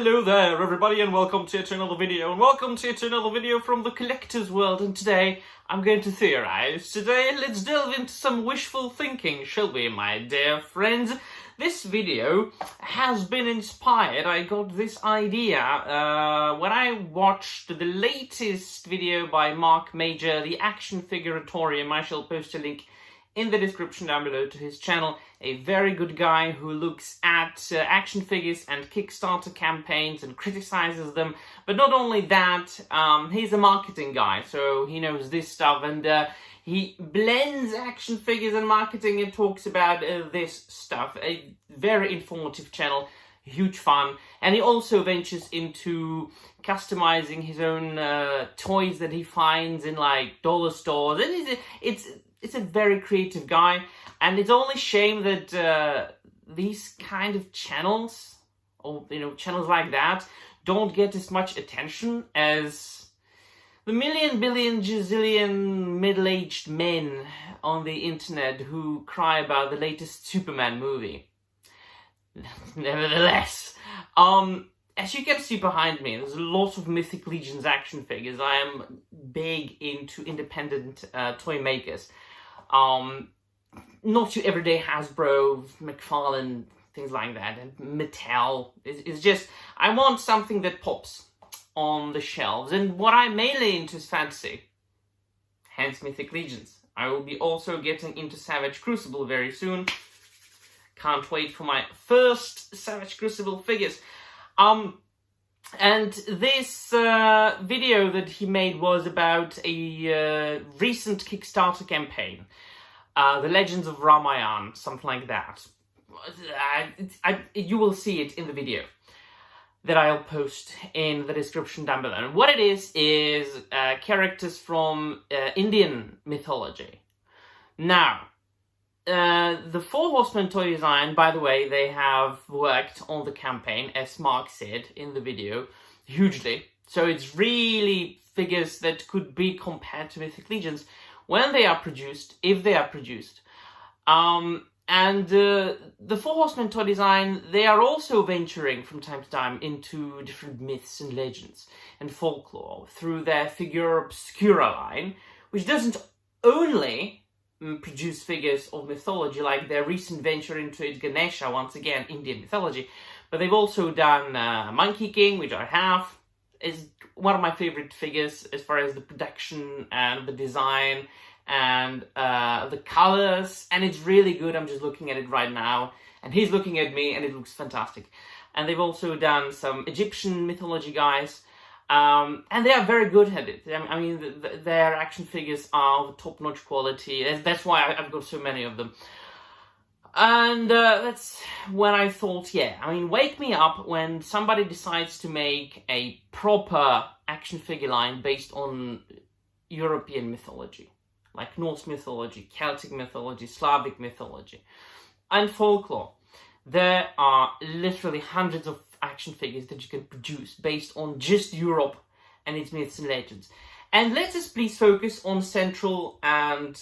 Hello there everybody, and welcome to yet another video, from the collector's world. And today I'm going to theorize. Today let's delve into some wishful thinking, shall we, my dear friends? This video has been inspired. I got this idea when I watched the latest video by Mark Major, the Action Figuratorium. I shall post a link in the description down below to his channel. A very good guy who looks at action figures and Kickstarter campaigns and criticizes them. But not only that, he's a marketing guy, so he knows this stuff, and he blends action figures and marketing and talks about this stuff. A very informative channel, huge fun. And he also ventures into customizing his own toys that he finds in like dollar stores. And it's a very creative guy, and it's only shame that these kind of channels, or channels like that, don't get as much attention as the million, billion, gazillion middle-aged men on the internet who cry about the latest Superman movie. Nevertheless, as you can see behind me, there's a lot of Mythic Legions action figures. I am big into independent toy makers. Not your everyday Hasbro, McFarlane, things like that, and Mattel. It's just, I want something that pops on the shelves. And what I'm mainly into is fantasy, hence Mythic Legions. I will be also getting into Savage Crucible very soon. Can't wait for my first Savage Crucible figures. And this video that he made was about a recent Kickstarter campaign. The Legends of Ramayan, something like that. You will see it in the video that I'll post in the description down below. And what it is characters from Indian mythology. Now, the Four Horsemen toy design, by the way, they have worked on the campaign, as Mark said in the video, hugely. So it's really figures that could be compared to Mythic Legions when they are produced, if they are produced. And the Four Horsemen toy design, they are also venturing from time to time into different myths and legends and folklore through their Figura Obscura line, which doesn't only produce figures of mythology, like their recent venture into it, Ganesha, once again, Indian mythology, but they've also done Monkey King, which I have. Is one of my favorite figures as far as the production and the design and the colors, and it's really good. I'm just looking at it right now, and he's looking at me, and it looks fantastic. And they've also done some Egyptian mythology guys, and they are very good at it. I mean, their action figures are top-notch quality. That's why I've got so many of them. And that's when I thought, yeah, I mean, wake me up when somebody decides to make a proper action figure line based on European mythology, like Norse mythology, Celtic mythology, Slavic mythology, and folklore. There are literally hundreds of action figures that you can produce based on just Europe and its myths and legends. And let us please focus on Central and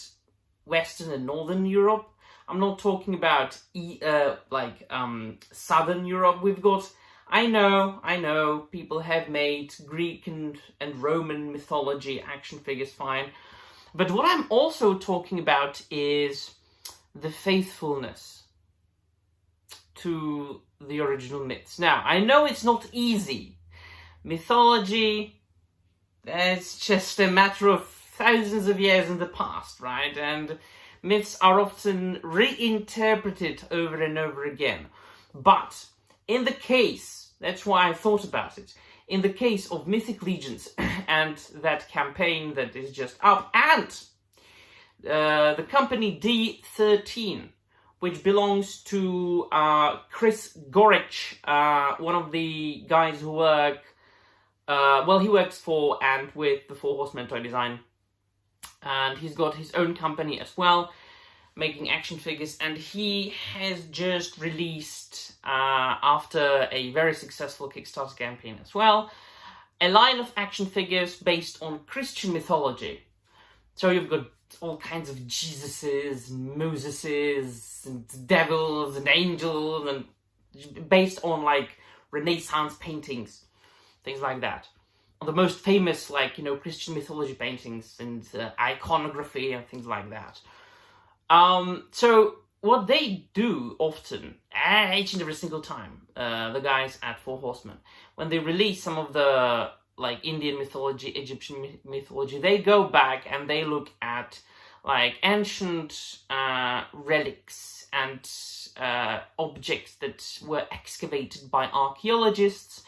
Western and Northern Europe. I'm not talking about Southern Europe. We've got, I know, people have made Greek and Roman mythology action figures, fine. But what I'm also talking about is the faithfulness to the original myths. Now, I know it's not easy. Mythology, it's just a matter of thousands of years in the past, right? And myths are often reinterpreted over and over again. But in the case, that's why I thought about it, in the case of Mythic Legions and that campaign that is just up, and the company D13, which belongs to Chris Gorich, one of the guys who work, he works for and with the Four Horsemen toy design. And he's got his own company as well, making action figures, and he has just released, after a very successful Kickstarter campaign as well, a line of action figures based on Christian mythology. So you've got all kinds of Jesuses, and Moseses, and devils, and angels, and based on like Renaissance paintings, things like that. The most famous, like, Christian mythology paintings and iconography and things like that. So what they do often, each and every single time, the guys at Four Horsemen, when they release some of the like Indian mythology, Egyptian mythology, they go back and they look at like ancient relics and objects that were excavated by archaeologists.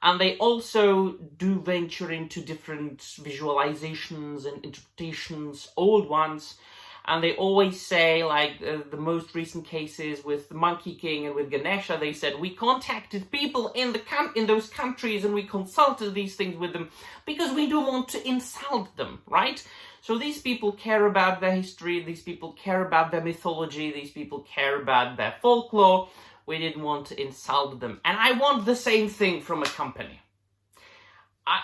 And they also do venture into different visualizations and interpretations, old ones. And they always say, like the most recent cases with the Monkey King and with Ganesha, they said, we contacted people in those countries and we consulted these things with them because we don't want to insult them, right? So these people care about their history, these people care about their mythology, these people care about their folklore. We didn't want to insult them. And I want the same thing from a company.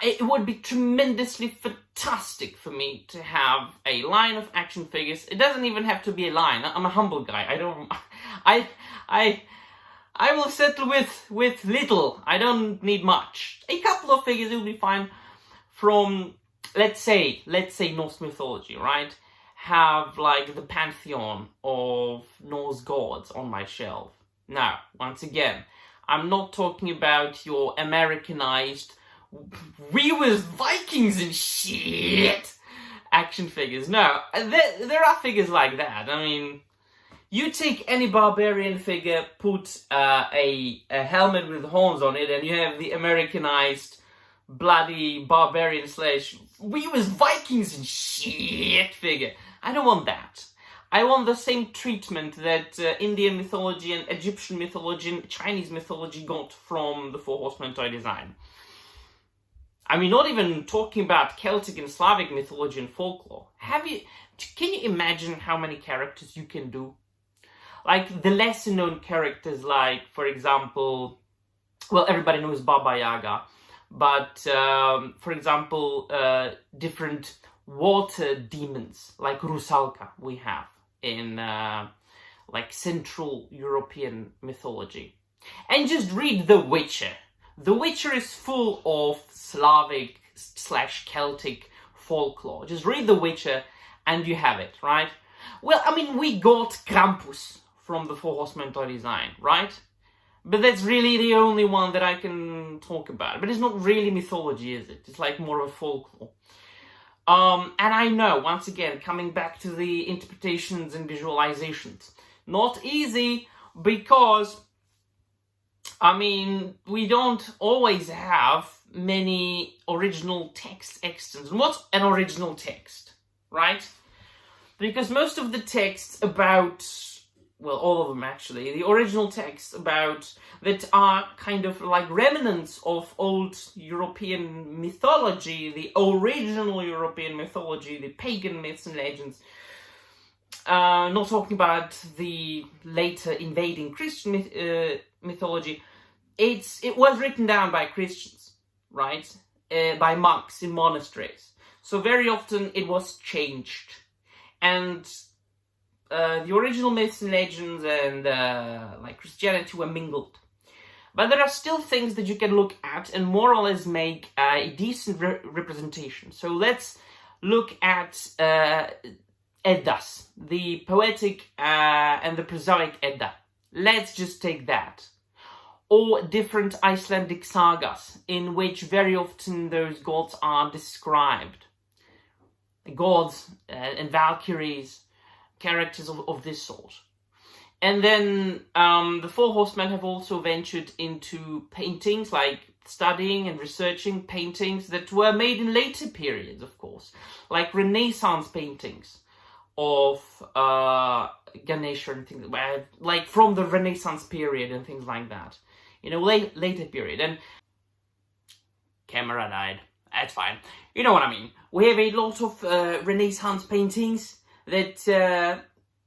It would be tremendously fantastic for me to have a line of action figures. It doesn't even have to be a line. I'm a humble guy. I will settle with little. I don't need much. A couple of figures will be fine from, let's say Norse mythology, right? Have like the pantheon of Norse gods on my shelf. Now, once again, I'm not talking about your Americanized, we was Vikings and shit action figures. No, there are figures like that. I mean, you take any barbarian figure, put a helmet with horns on it, and you have the Americanized, bloody barbarian / we was Vikings and shit figure. I don't want that. I want the same treatment that Indian mythology and Egyptian mythology and Chinese mythology got from the Four Horsemen toy design. I mean, not even talking about Celtic and Slavic mythology and folklore. Can you imagine how many characters you can do? Like the lesser known characters, like, for example, well, everybody knows Baba Yaga, but for example, different water demons, like Rusalka, we have in like Central European mythology. And just read The Witcher. The Witcher is full of Slavic / Celtic folklore. Just read The Witcher and you have it, right? Well, I mean, we got Krampus from the Four Horsemen toy design, right? But that's really the only one that I can talk about. But it's not really mythology, is it? It's like more of a folklore. And I know, once again, coming back to the interpretations and visualizations, not easy because, I mean, we don't always have many original text extras. And what's an original text, right? Because most of the texts about, well, all of them actually, the original texts about that are kind of like remnants of old European mythology, the original European mythology, the pagan myths and legends. Not talking about the later invading Christian mythology. It was written down by Christians, right? By monks in monasteries. So very often it was changed. And the original myths and legends and like Christianity were mingled. But there are still things that you can look at and more or less make a decent representation. So let's look at Eddas, the poetic and the prosaic Edda. Let's just take that. Or different Icelandic sagas, in which very often those gods are described. Gods and Valkyries, characters of this sort. And then the Four Horsemen have also ventured into paintings, like studying and researching paintings that were made in later periods, of course, like Renaissance paintings of Ganesha and things like from the Renaissance period and things like that. You know, later period. And camera died. That's fine. You know what I mean. We have a lot of Renaissance paintings that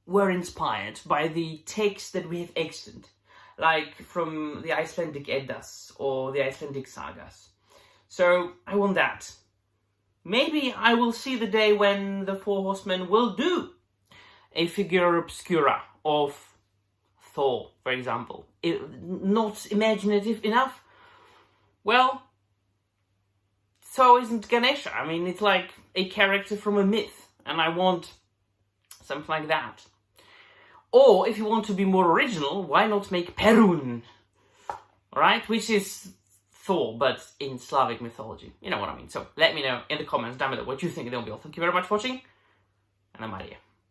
were inspired by the texts that we have extant, like from the Icelandic Eddas or the Icelandic sagas. So I want that. Maybe I will see the day when the Four Horsemen will do a figura obscura of Thor, for example. Not imaginative enough, well, so isn't Ganesha. I mean, it's like a character from a myth, and I want something like that. Or, if you want to be more original, why not make Perun? Alright? Which is Thor, but in Slavic mythology. You know what I mean. So, let me know in the comments down below what you think of the build. Thank you very much for watching, and I'm out of here.